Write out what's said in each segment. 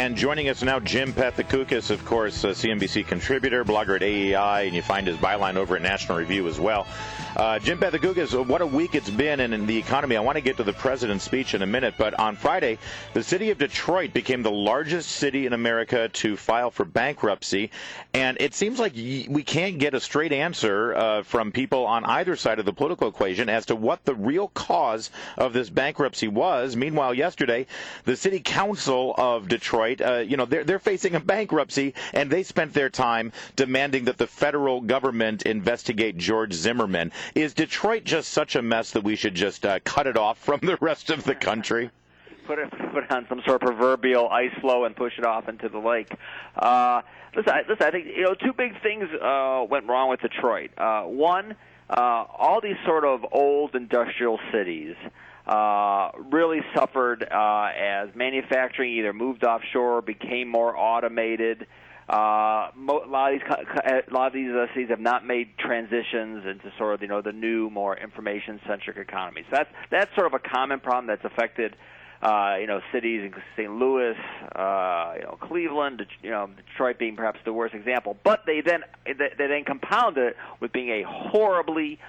And joining us now, Jim Pethokoukis, of course, a CNBC contributor, blogger at AEI, and you find his byline over at National Review as well. Jim Pethokoukis, what a week it's been in the economy. I want to get to the president's speech in a minute, but on Friday, the city of Detroit became the largest city in America to file for bankruptcy, and it seems like we can't get a straight answer from people on either side of the political equation as to what the real cause of this bankruptcy was. Meanwhile, yesterday, the city council of Detroit, they're facing a bankruptcy, and they spent their time demanding that the federal government investigate George Zimmerman. Is Detroit just such a mess that we should just cut it off from the rest of the country? Put it on some sort of proverbial ice floe and push it off into the lake. Listen, I think two big things went wrong with Detroit. One, all these sort of old industrial cities really suffered as manufacturing either moved offshore, became more automated. A lot of these cities have not made transitions into sort of the new, more information-centric economy. So that's sort of a common problem that's affected cities in St. Louis, Cleveland, Detroit being perhaps the worst example. But they then compound it with being a horribly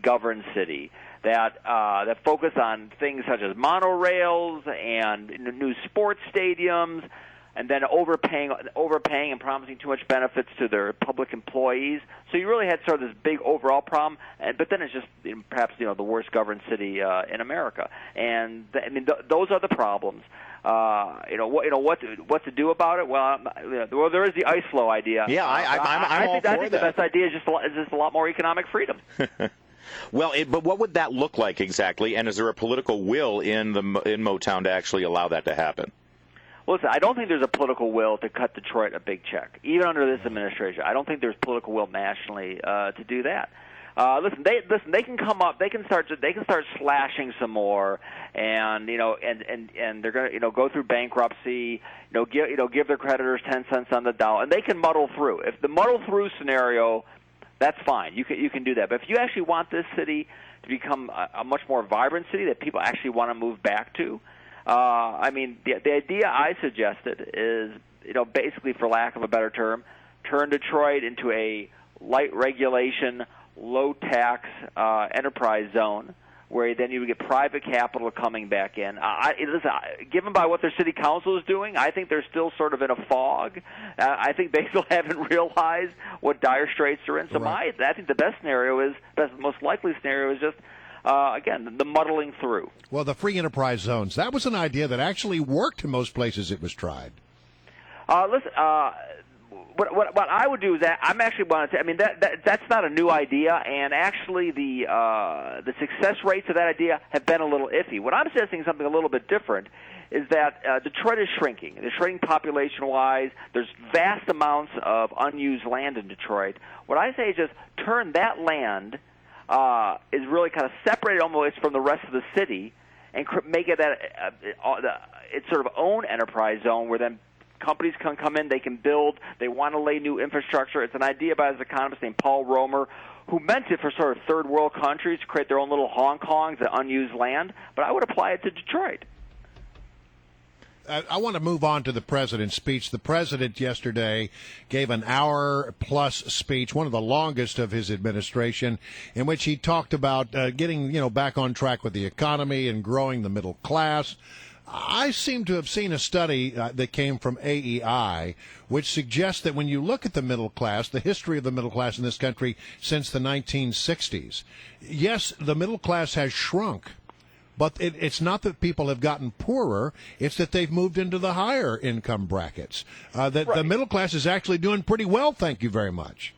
governed city that focus on things such as monorails and new sports stadiums, and then overpaying and promising too much benefits to their public employees. So you really had sort of this big overall problem, but then it's just perhaps the worst governed city in America. And those are the problems. What to do about it? Well, there is the ice flow idea. Yeah, I think the best idea is just a lot more economic freedom. Well, but what would that look like exactly? And is there a political will in Motown to actually allow that to happen? Listen, I don't think there's a political will to cut Detroit a big check, even under this administration. I don't think there's political will nationally to do that. They can come up. They can start slashing some more, and they're going to go through bankruptcy. Give their creditors 10 cents on the dollar, and they can muddle through. If the muddle through scenario, that's fine. You can do that. But if you actually want this city to become a much more vibrant city that people actually want to move back to. The idea I suggested is, basically, for lack of a better term, turn Detroit into a light regulation, low tax enterprise zone, where then you would get private capital coming back in. Given by what their city council is doing, I think they're still sort of in a fog. I think they still haven't realized what dire straits they're in. So I think the most likely scenario is just, again, the muddling through. Well, the free enterprise zones, that was an idea that actually worked in most places it was tried. What I would do is that I'm actually want to. That's not a new idea, and actually the success rates of that idea have been a little iffy. What I'm suggesting is something a little bit different. Is that Detroit is shrinking. They're shrinking population-wise. There's vast amounts of unused land in Detroit. What I say is just turn that land. Is really kind of separated almost from the rest of the city, and make it its sort of own enterprise zone where then companies can come in, they can build, they want to lay new infrastructure. It's an idea by an economist named Paul Romer, who meant it for sort of third world countries to create their own little Hong Kongs and unused land, but I would apply it to Detroit. I want to move on to the president's speech. The president yesterday gave an hour-plus speech, one of the longest of his administration, in which he talked about getting back on track with the economy and growing the middle class. I seem to have seen a study that came from AEI, which suggests that when you look at the middle class, the history of the middle class in this country since the 1960s, yes, the middle class has shrunk. But it's not that people have gotten poorer; it's that they've moved into the higher income brackets. The middle class is actually doing pretty well. Thank you very much.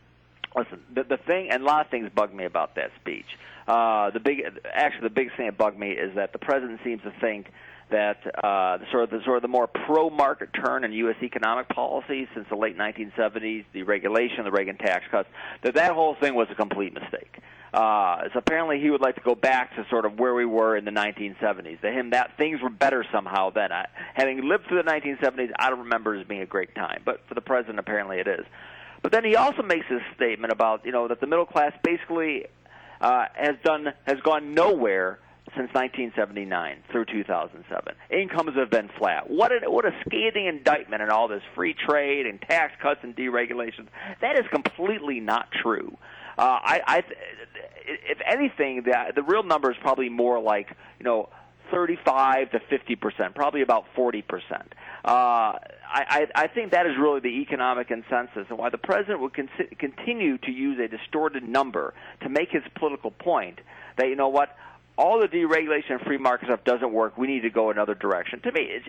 Listen, the thing, and a lot of things bug me about that speech. The biggest thing that bugged me is that the president seems to think that the more pro-market turn in U.S. economic policy since the late 1970s, the regulation, the Reagan tax cuts, that whole thing was a complete mistake. So apparently he would like to go back to sort of where we were in the 1970s. To him, that things were better somehow then. Having lived through the 1970s, I don't remember it as being a great time. But for the president, apparently it is. But then he also makes this statement about that the middle class basically has gone nowhere since 1979 through 2007. Incomes have been flat. What a scathing indictment on all this free trade and tax cuts and deregulations. That is completely not true. If anything, the real number is probably more like 35 to 50%, probably about 40%. I think that is really the economic consensus, and why the president would continue to use a distorted number to make his political point that, all the deregulation and free market stuff doesn't work. We need to go another direction. To me,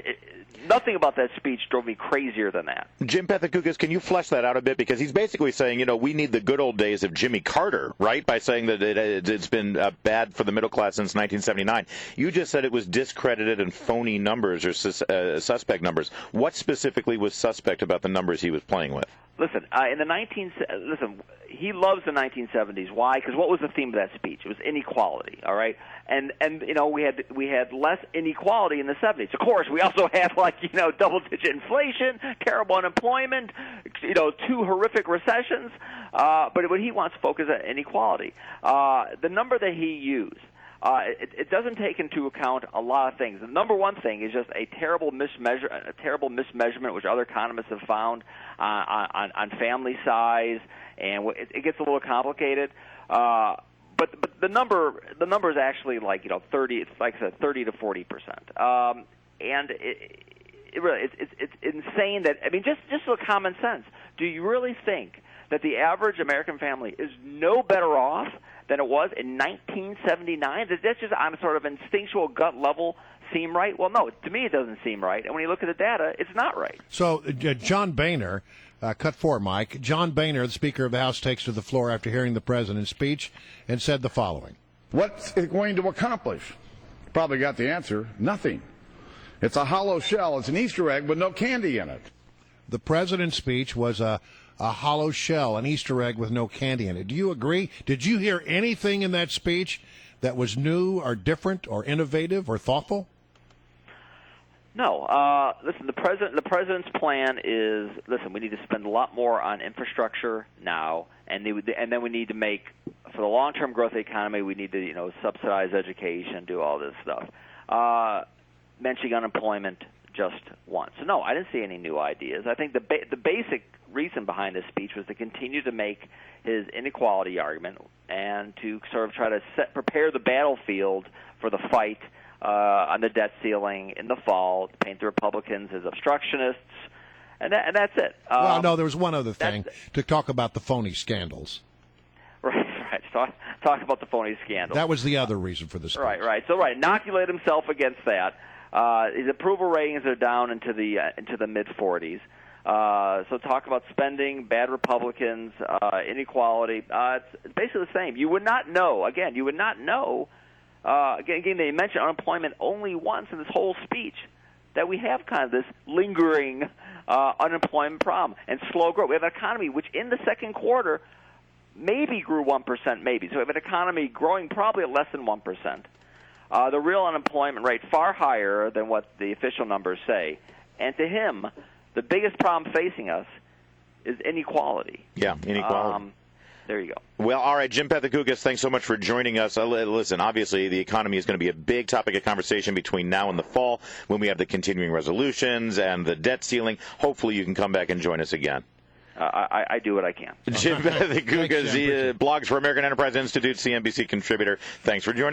nothing about that speech drove me crazier than that. Jim Pethokoukis, can you flesh that out a bit? Because he's basically saying, we need the good old days of Jimmy Carter, right? By saying that it's been bad for the middle class since 1979. You just said it was discredited and phony numbers or suspect numbers. What specifically was suspect about the numbers he was playing with? Listen, he loves the 1970s. Why? Because what was the theme of that speech? It was inequality. All right, and we had less inequality in the 70s. Of course, we also had double-digit inflation, terrible unemployment, two horrific recessions. But what he wants to focus on inequality. The number that he used. It doesn't take into account a lot of things. The number one thing is just a terrible mismeasurement, which other economists have found on family size, and it ggets a little complicated. But the number is actually 30. It's like I said, 30 to 40%, and it's insane that just with common sense. Do you really think that the average American family is no better off than it was in 1979? Does that just on a sort of instinctual gut level seem right? Well, no, to me it doesn't seem right. And when you look at the data, it's not right. So John Boehner, cut four, Mike. John Boehner, the Speaker of the House, takes to the floor after hearing the president's speech and said the following. What's it going to accomplish? Probably got the answer. Nothing. It's a hollow shell. It's an Easter egg with no candy in it. The president's speech was a hollow shell, an Easter egg with no candy in it. Do you agree? Did you hear anything in that speech that was new or different or innovative or thoughtful? No. Listen, the president's plan is, we need to spend a lot more on infrastructure now, and then we need to make, for the long-term growth of the economy, we need to subsidize education, do all this stuff. Mentioning unemployment just once. So no, I didn't see any new ideas. I think the basic reason behind this speech was to continue to make his inequality argument and to sort of try to prepare the battlefield for the fight on the debt ceiling in the fall, to paint the Republicans as obstructionists, and that's it. Well, no, there was one other thing, to talk about the phony scandals. Right. Talk about the phony scandals. That was the other reason for the speech. Right. So inoculate himself against that. His approval ratings are down into the mid-40s. So talk about spending, bad Republicans, inequality. It's basically the same. You would not know. Again, they mentioned unemployment only once in this whole speech, that we have kind of this lingering unemployment problem and slow growth. We have an economy which in the second quarter maybe grew 1%, maybe. So we have an economy growing probably at less than 1%. The real unemployment rate far higher than what the official numbers say. And to him, the biggest problem facing us is inequality. Yeah, inequality. There you go. Well, all right, Jim Pethokoukis, thanks so much for joining us. Listen, obviously the economy is going to be a big topic of conversation between now and the fall when we have the continuing resolutions and the debt ceiling. Hopefully you can come back and join us again. I do what I can. Jim Pethokoukis, blogs for American Enterprise Institute, CNBC contributor. Thanks for joining